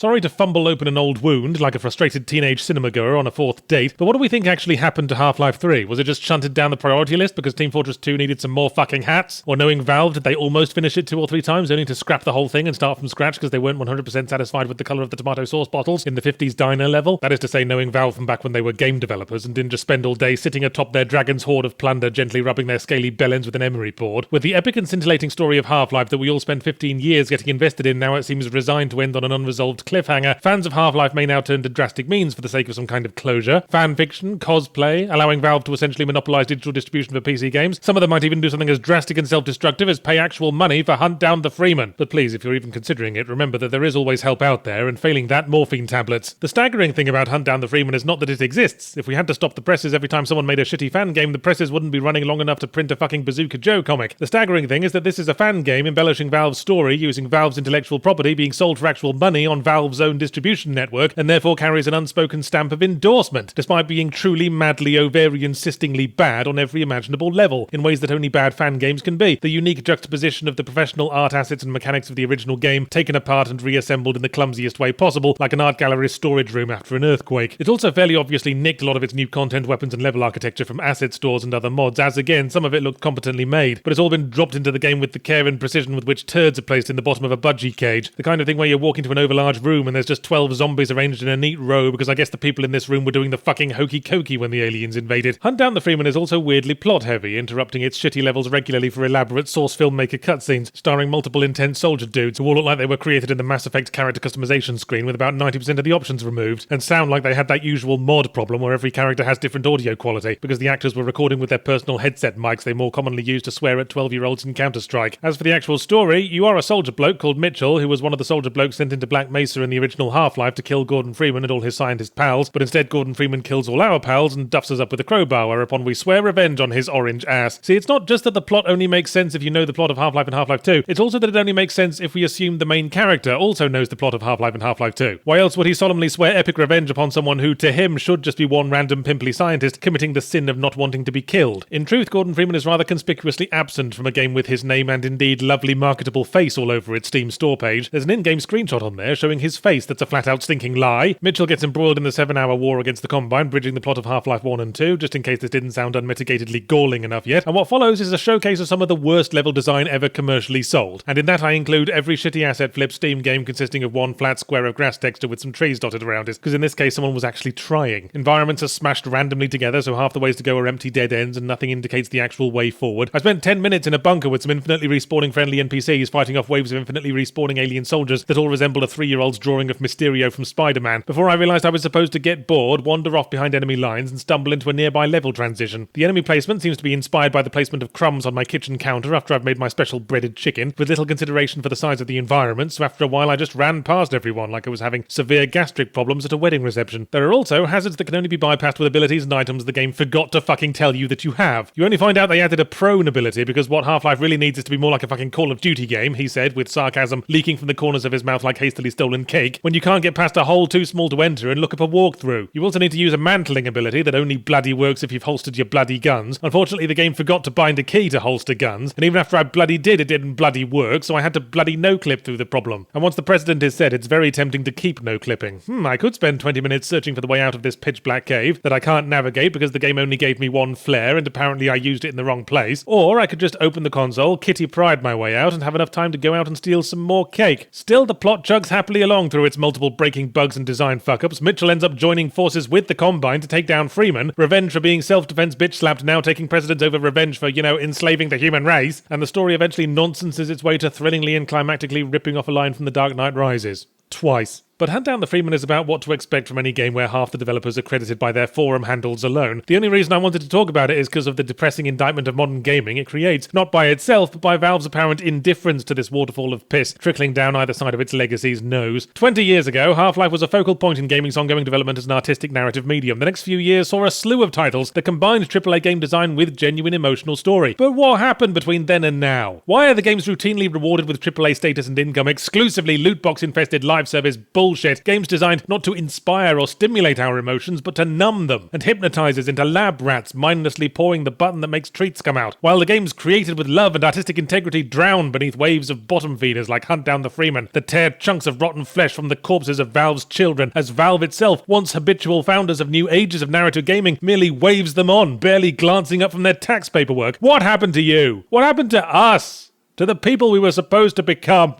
Sorry to fumble open an old wound like a frustrated teenage cinema-goer on a fourth date, but what do we think actually happened to Half-Life 3? Was it just shunted down the priority list because Team Fortress 2 needed some more fucking hats? Or knowing Valve, did they almost finish it 2 or 3 times, only to scrap the whole thing and start from scratch because they weren't 100% satisfied with the colour of the tomato sauce bottles in the 50s diner level? That is to say, knowing Valve from back when they were game developers and didn't just spend all day sitting atop their dragon's hoard of plunder gently rubbing their scaly bellends with an emery board. With the epic and scintillating story of Half-Life that we all spent 15 years getting invested in, now it seems resigned to end on an unresolved cliffhanger, fans of Half-Life may now turn to drastic means for the sake of some kind of closure. Fan fiction, cosplay, allowing Valve to essentially monopolise digital distribution for PC games. Some of them might even do something as drastic and self-destructive as pay actual money for Hunt Down the Freeman. But please, if you're even considering it, remember that there is always help out there, and failing that, morphine tablets. The staggering thing about Hunt Down the Freeman is not that it exists. If we had to stop the presses every time someone made a shitty fan game, the presses wouldn't be running long enough to print a fucking Bazooka Joe comic. The staggering thing is that this is a fan game embellishing Valve's story using Valve's intellectual property being sold for actual money on Valve's own distribution network, and therefore carries an unspoken stamp of endorsement, despite being truly, madly, ovarian-sistingly bad on every imaginable level, in ways that only bad fan games can be. The unique juxtaposition of the professional art assets and mechanics of the original game taken apart and reassembled in the clumsiest way possible, like an art gallery's storage room after an earthquake. It also fairly obviously nicked a lot of its new content, weapons and level architecture from asset stores and other mods, as again, some of it looked competently made, but it's all been dropped into the game with the care and precision with which turds are placed in the bottom of a budgie cage. The kind of thing where you walk into an overlarge room and there's just 12 zombies arranged in a neat row because I guess the people in this room were doing the fucking hokey-cokey when the aliens invaded. Hunt Down the Freeman is also weirdly plot-heavy, interrupting its shitty levels regularly for elaborate source filmmaker cutscenes, starring multiple intense soldier dudes who all look like they were created in the Mass Effect character customization screen with about 90% of the options removed, and sound like they had that usual mod problem where every character has different audio quality, because the actors were recording with their personal headset mics they more commonly use to swear at 12-year-olds in Counter-Strike. As for the actual story, you are a soldier bloke called Mitchell, who was one of the soldier blokes sent into Black Mesa in the original Half-Life to kill Gordon Freeman and all his scientist pals, but instead Gordon Freeman kills all our pals and duffs us up with a crowbar, whereupon we swear revenge on his orange ass. See, it's not just that the plot only makes sense if you know the plot of Half-Life and Half-Life 2, it's also that it only makes sense if we assume the main character also knows the plot of Half-Life and Half-Life 2. Why else would he solemnly swear epic revenge upon someone who, to him, should just be one random pimply scientist committing the sin of not wanting to be killed? In truth, Gordon Freeman is rather conspicuously absent from a game with his name and indeed lovely marketable face all over its Steam store page. There's an in-game screenshot on there showing his face that's a flat-out stinking lie. Mitchell gets embroiled in the 7-hour war against the Combine, bridging the plot of Half-Life 1 and 2, just in case this didn't sound unmitigatedly galling enough yet, and what follows is a showcase of some of the worst level design ever commercially sold. And in that I include every shitty asset flip Steam game consisting of one flat square of grass texture with some trees dotted around it, because in this case someone was actually trying. Environments are smashed randomly together, so half the ways to go are empty dead ends and nothing indicates the actual way forward. I spent 10 minutes in a bunker with some infinitely respawning friendly NPCs fighting off waves of infinitely respawning alien soldiers that all resembled a 3-year-old's drawing of Mysterio from Spider-Man, before I realised I was supposed to get bored, wander off behind enemy lines and stumble into a nearby level transition. The enemy placement seems to be inspired by the placement of crumbs on my kitchen counter after I've made my special breaded chicken, with little consideration for the size of the environment, so after a while I just ran past everyone like I was having severe gastric problems at a wedding reception. There are also hazards that can only be bypassed with abilities and items the game forgot to fucking tell you that you have. You only find out they added a prone ability because what Half-Life really needs is to be more like a fucking Call of Duty game, he said, with sarcasm leaking from the corners of his mouth like hastily stolen cake, when you can't get past a hole too small to enter and look up a walkthrough. You also need to use a mantling ability that only bloody works if you've holstered your bloody guns. Unfortunately, the game forgot to bind a key to holster guns, and even after I bloody did, it didn't bloody work, so I had to bloody no-clip through the problem. And once the precedent is set, it's very tempting to keep no-clipping. I could spend 20 minutes searching for the way out of this pitch-black cave that I can't navigate because the game only gave me one flare and apparently I used it in the wrong place, or I could just open the console, Kitty Pryde my way out, and have enough time to go out and steal some more cake. Still, the plot chugs happily along through its multiple breaking bugs and design fuck-ups. Mitchell ends up joining forces with the Combine to take down Freeman, revenge for being self-defense bitch-slapped now taking precedence over revenge for, enslaving the human race, and the story eventually nonsenses its way to thrillingly and climactically ripping off a line from The Dark Knight Rises. Twice. But Hunt Down the Freeman is about what to expect from any game where half the developers are credited by their forum handles alone. The only reason I wanted to talk about it is because of the depressing indictment of modern gaming it creates, not by itself, but by Valve's apparent indifference to this waterfall of piss trickling down either side of its legacy's nose. 20 years ago, Half-Life was a focal point in gaming's ongoing development as an artistic narrative medium. The next few years saw a slew of titles that combined AAA game design with genuine emotional story. But what happened between then and now? Why are the games routinely rewarded with AAA status and income exclusively loot box-infested live service bullshit bullshit. Games designed not to inspire or stimulate our emotions, but to numb them, and hypnotize us into lab rats mindlessly pawing the button that makes treats come out, while the games created with love and artistic integrity drown beneath waves of bottom feeders like Hunt Down the Freeman, that tear chunks of rotten flesh from the corpses of Valve's children, as Valve itself, once habitual founders of new ages of narrative gaming, merely waves them on, barely glancing up from their tax paperwork. What happened to you? What happened to us? To the people we were supposed to become?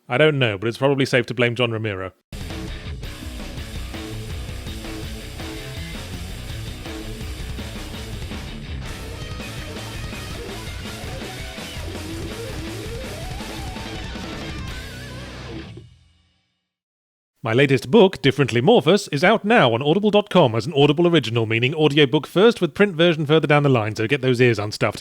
I don't know, but it's probably safe to blame John Romero. My latest book, Differently Morphous, is out now on audible.com as an Audible original, meaning audiobook first with print version further down the line, so get those ears unstuffed.